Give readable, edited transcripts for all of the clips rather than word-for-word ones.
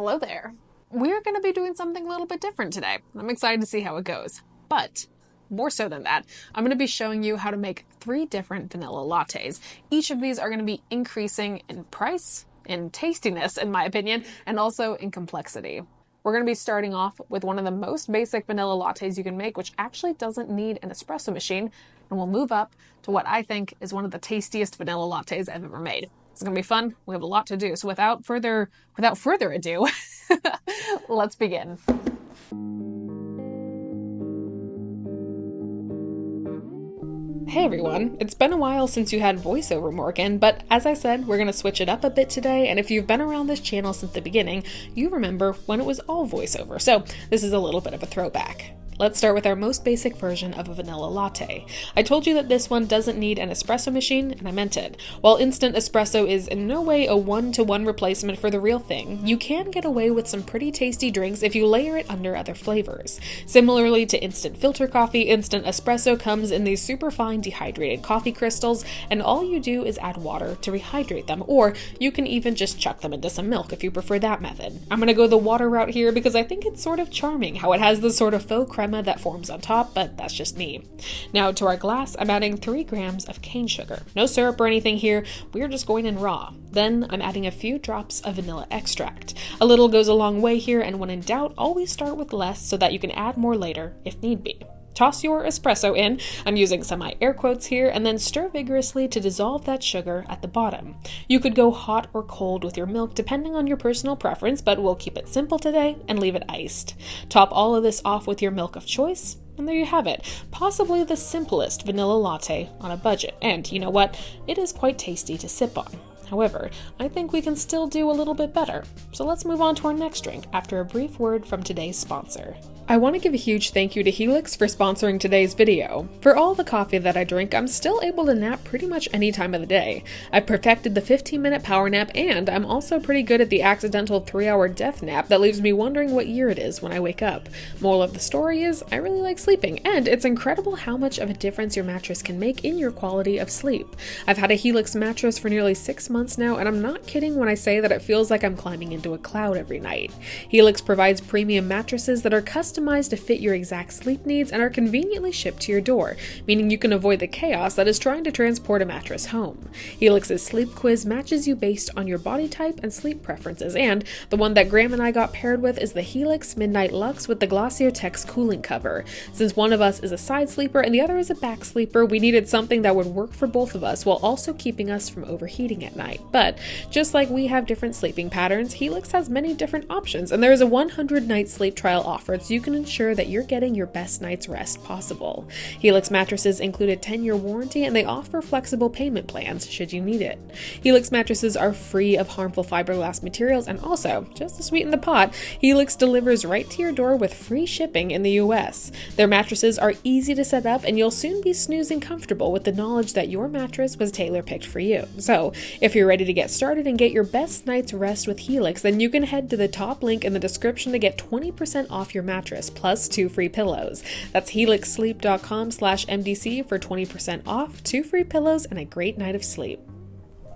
Hello there. We're going to be doing something a little bit different today. I'm excited to see how it goes. But more so than that, I'm going to be showing you how to make 3 different vanilla lattes. Each of these are going to be increasing in price, in tastiness, in my opinion, and also in complexity. We're going to be starting off with one of the most basic vanilla lattes you can make, which actually doesn't need an espresso machine, and we'll move up to what I think is one of the tastiest vanilla lattes I've ever made. It's going to be fun. We have a lot to do. So without further ado, let's begin. Hey everyone, it's been a while since you had voiceover Morgan, but as I said, we're going to switch it up a bit today, and if you've been around this channel since the beginning, you remember when it was all voiceover, so this is a little bit of a throwback. Let's start with our most basic version of a vanilla latte. I told you that this one doesn't need an espresso machine, and I meant it. While instant espresso is in no way a one-to-one replacement for the real thing, you can get away with some pretty tasty drinks if you layer it under other flavors. Similarly to instant filter coffee, instant espresso comes in these super fine dehydrated coffee crystals, and all you do is add water to rehydrate them, or you can even just chuck them into some milk if you prefer that method. I'm gonna go the water route here because I think it's sort of charming how it has this sort of faux crema that forms on top, but that's just me. Now to our glass, I'm adding 3 grams of cane sugar. No syrup or anything here, we're just going in raw. Then I'm adding a few drops of vanilla extract. A little goes a long way here, and when in doubt, always start with less so that you can add more later if need be. Toss your espresso in, I'm using semi-air quotes here, and then stir vigorously to dissolve that sugar at the bottom. You could go hot or cold with your milk depending on your personal preference, but we'll keep it simple today and leave it iced. Top all of this off with your milk of choice, and there you have it. Possibly the simplest vanilla latte on a budget, and you know what? It is quite tasty to sip on. However, I think we can still do a little bit better. So let's move on to our next drink after a brief word from today's sponsor. I want to give a huge thank you to Helix for sponsoring today's video. For all the coffee that I drink, I'm still able to nap pretty much any time of the day. I've perfected the 15-minute power nap, and I'm also pretty good at the accidental 3-hour death nap that leaves me wondering what year it is when I wake up. Moral of the story is, I really like sleeping, and it's incredible how much of a difference your mattress can make in your quality of sleep. I've had a Helix mattress for nearly 6 months now, and I'm not kidding when I say that it feels like I'm climbing into a cloud every night. Helix provides premium mattresses that are customized to fit your exact sleep needs and are conveniently shipped to your door, meaning you can avoid the chaos that is trying to transport a mattress home. Helix's sleep quiz matches you based on your body type and sleep preferences, and the one that Graham and I got paired with is the Helix Midnight Luxe with the Glossier Tex cooling cover. Since one of us is a side sleeper and the other is a back sleeper, we needed something that would work for both of us while also keeping us from overheating at night. But just like we have different sleeping patterns, Helix has many different options, and there is a 100-night sleep trial offered so you can ensure that you're getting your best night's rest possible. Helix mattresses include a 10-year warranty, and they offer flexible payment plans should you need it. Helix mattresses are free of harmful fiberglass materials, and also, just to sweeten the pot, Helix delivers right to your door with free shipping in the US. Their mattresses are easy to set up, and you'll soon be snoozing comfortable with the knowledge that your mattress was tailor-picked for you. So, if you're ready to get started and get your best night's rest with Helix, then you can head to the top link in the description to get 20% off your mattress, plus 2 free pillows. That's helixsleep.com/MDC for 20% off, 2 free pillows, and a great night of sleep.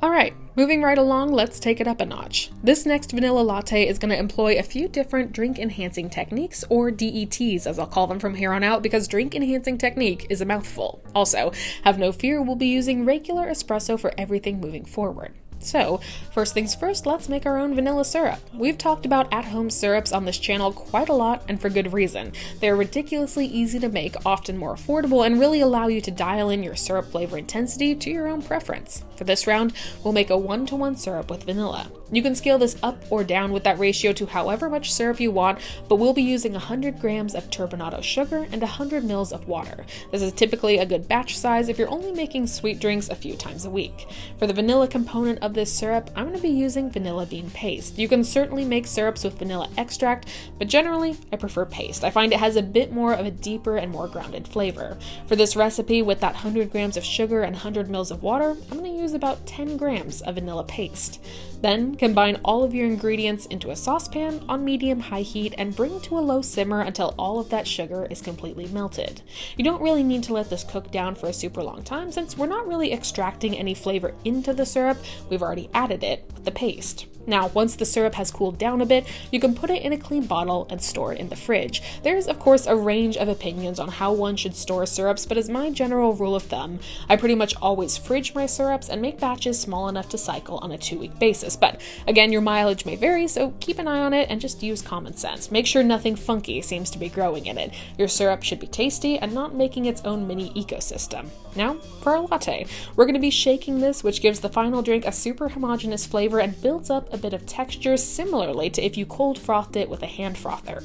Alright, moving right along, let's take it up a notch. This next vanilla latte is going to employ a few different drink enhancing techniques, or DETs as I'll call them from here on out, because drink enhancing technique is a mouthful. Also, have no fear, we'll be using regular espresso for everything moving forward. So, first things first, let's make our own vanilla syrup. We've talked about at-home syrups on this channel quite a lot, and for good reason. They're ridiculously easy to make, often more affordable, and really allow you to dial in your syrup flavor intensity to your own preference. For this round, we'll make a 1-to-1 syrup with vanilla. You can scale this up or down with that ratio to however much syrup you want, but we'll be using 100 grams of turbinado sugar and 100 mils of water. This is typically a good batch size if you're only making sweet drinks a few times a week. For the vanilla component of this syrup, I'm going to be using vanilla bean paste. You can certainly make syrups with vanilla extract, but generally I prefer paste. I find it has a bit more of a deeper and more grounded flavor. For this recipe, with that 100 grams of sugar and 100 mils of water, I'm going to use about 10 grams of vanilla paste. Then combine all of your ingredients into a saucepan on medium-high heat and bring to a low simmer until all of that sugar is completely melted. You don't really need to let this cook down for a super long time since we're not really extracting any flavor into the syrup, we've already added it with the paste. Now, once the syrup has cooled down a bit, you can put it in a clean bottle and store it in the fridge. There's, of course, a range of opinions on how one should store syrups, but as my general rule of thumb, I pretty much always fridge my syrups and make batches small enough to cycle on a 2-week basis. But again, your mileage may vary, so keep an eye on it and just use common sense. Make sure nothing funky seems to be growing in it. Your syrup should be tasty and not making its own mini ecosystem. Now, for our latte. We're going to be shaking this, which gives the final drink a super homogeneous flavor and builds up a bit of texture similarly to if you cold frothed it with a hand frother.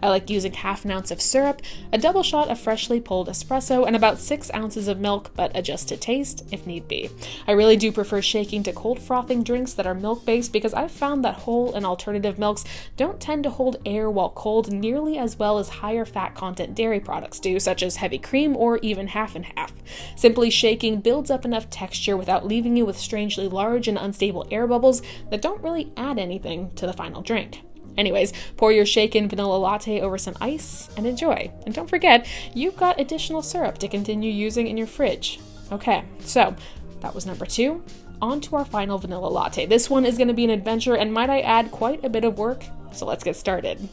I like using half an ounce of syrup, a double shot of freshly pulled espresso, and about 6 ounces of milk, but adjust to taste if need be. I really do prefer shaking to cold frothing drinks that are milk-based because I've found that whole and alternative milks don't tend to hold air while cold nearly as well as higher fat content dairy products do, such as heavy cream or even half and half. Simply shaking builds up enough texture without leaving you with strangely large and unstable air bubbles that don't really add anything to the final drink. Anyways, pour your shaken vanilla latte over some ice and enjoy. And don't forget, you've got additional syrup to continue using in your fridge. Okay, so that was number 2. On to our final vanilla latte. This one is going to be an adventure and might I add quite a bit of work, so let's get started.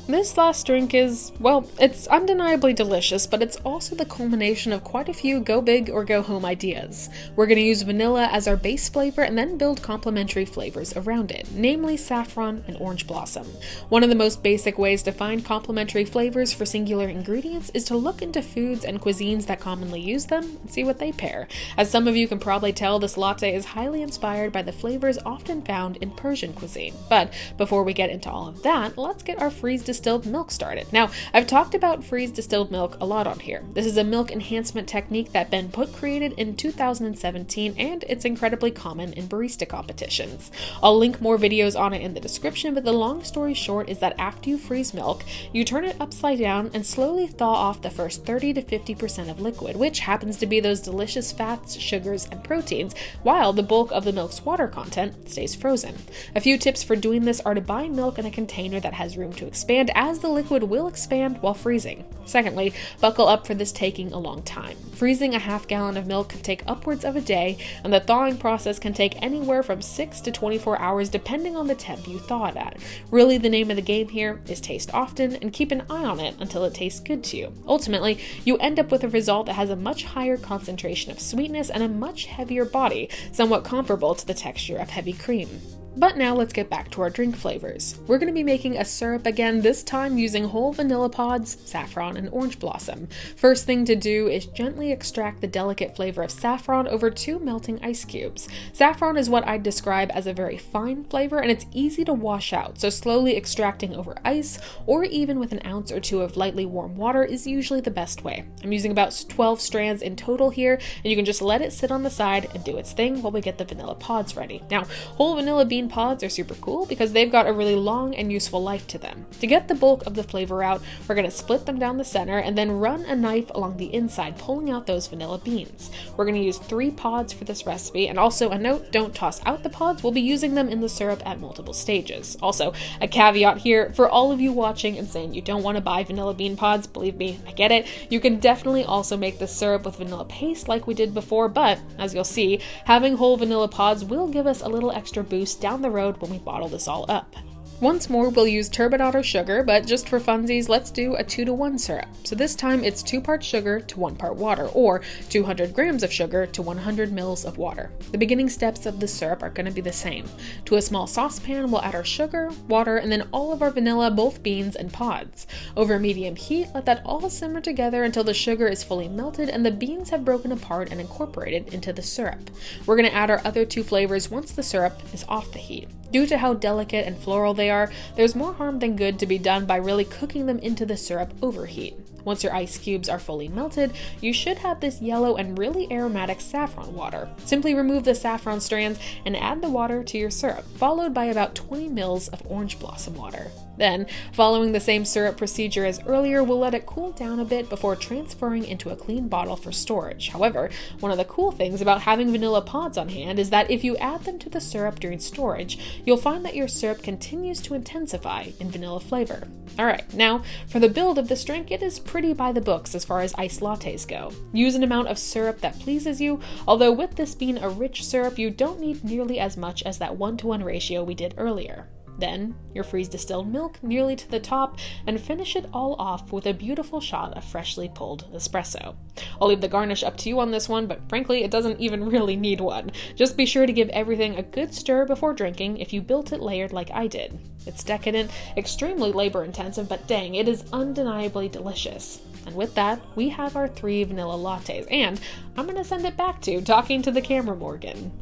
This last drink is, well, it's undeniably delicious, but it's also the culmination of quite a few go big or go home ideas. We're going to use vanilla as our base flavor and then build complementary flavors around it, namely saffron and orange blossom. One of the most basic ways to find complementary flavors for singular ingredients is to look into foods and cuisines that commonly use them and see what they pair. As some of you can probably tell, this latte is highly inspired by the flavors often found in Persian cuisine. But before we get into all of that, let's get our freeze distilled milk started. Now, I've talked about freeze distilled milk a lot on here. This is a milk enhancement technique that Ben Put created in 2017, and it's incredibly common in barista competitions. I'll link more videos on it in the description, but the long story short is that after you freeze milk, you turn it upside down and slowly thaw off the first 30 to 50% of liquid, which happens to be those delicious fats, sugars, and proteins, while the bulk of the milk's water content stays frozen. A few tips for doing this are to buy milk in a container that has room to expand, as the liquid will expand while freezing. Secondly, buckle up for this taking a long time. Freezing a half gallon of milk can take upwards of a day, and the thawing process can take anywhere from 6 to 24 hours depending on the temp you thaw it at. Really, the name of the game here is taste often and keep an eye on it until it tastes good to you. Ultimately, you end up with a result that has a much higher concentration of sweetness and a much heavier body, somewhat comparable to the texture of heavy cream. But now let's get back to our drink flavors. We're going to be making a syrup again, this time using whole vanilla pods, saffron, and orange blossom. First thing to do is gently extract the delicate flavor of saffron over 2 melting ice cubes. Saffron is what I'd describe as a very fine flavor, and it's easy to wash out, so slowly extracting over ice or even with an ounce or 2 of lightly warm water is usually the best way. I'm using about 12 strands in total here, and you can just let it sit on the side and do its thing while we get the vanilla pods ready. Now, whole vanilla bean pods are super cool because they've got a really long and useful life to them. To get the bulk of the flavor out, we're going to split them down the center and then run a knife along the inside, pulling out those vanilla beans. We're going to use 3 pods for this recipe, and also a note, don't toss out the pods, we'll be using them in the syrup at multiple stages. Also, a caveat here, for all of you watching and saying you don't want to buy vanilla bean pods, believe me, I get it. You can definitely also make the syrup with vanilla paste like we did before, but as you'll see, having whole vanilla pods will give us a little extra boost down the road when we bottle this all up. Once more, we'll use turbinado sugar, but just for funsies, let's do a 2-to-1 syrup. So this time it's 2 parts sugar to 1 part water, or 200 grams of sugar to 100 mils of water. The beginning steps of the syrup are going to be the same. To a small saucepan, we'll add our sugar, water, and then all of our vanilla, both beans and pods. Over medium heat, let that all simmer together until the sugar is fully melted and the beans have broken apart and incorporated into the syrup. We're going to add our other 2 flavors once the syrup is off the heat. Due to how delicate and floral they are, there's more harm than good to be done by really cooking them into the syrup over heat. Once your ice cubes are fully melted, you should have this yellow and really aromatic saffron water. Simply remove the saffron strands and add the water to your syrup, followed by about 20 mils of orange blossom water. Then, following the same syrup procedure as earlier, we'll let it cool down a bit before transferring into a clean bottle for storage. However, one of the cool things about having vanilla pods on hand is that if you add them to the syrup during storage, you'll find that your syrup continues to intensify in vanilla flavor. Alright, now for the build of this drink, it is pretty by the books as far as iced lattes go. Use an amount of syrup that pleases you, although with this being a rich syrup, you don't need nearly as much as that 1-to-1 ratio we did earlier. Then, your freeze distilled milk nearly to the top, and finish it all off with a beautiful shot of freshly pulled espresso. I'll leave the garnish up to you on this one, but frankly, it doesn't even really need one. Just be sure to give everything a good stir before drinking if you built it layered like I did. It's decadent, extremely labor-intensive, but dang, it is undeniably delicious. And with that, we have our 3 vanilla lattes, and I'm gonna send it back to talking to the camera, Morgan.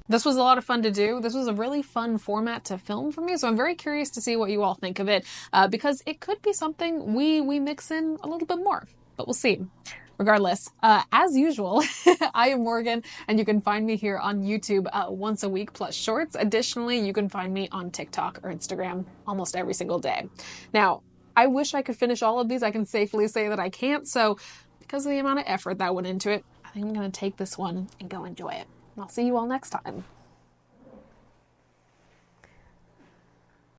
This was a lot of fun to do. This was a really fun format to film for me, so I'm very curious to see what you all think of it, because it could be something we mix in a little bit more, but we'll see. Regardless, as usual, I am Morgan, and you can find me here on YouTube once a week plus shorts. Additionally, you can find me on TikTok or Instagram almost every single day. Now, I wish I could finish all of these. I can safely say that I can't, so because of the amount of effort that went into it, I think I'm going to take this one and go enjoy it. I'll see you all next time.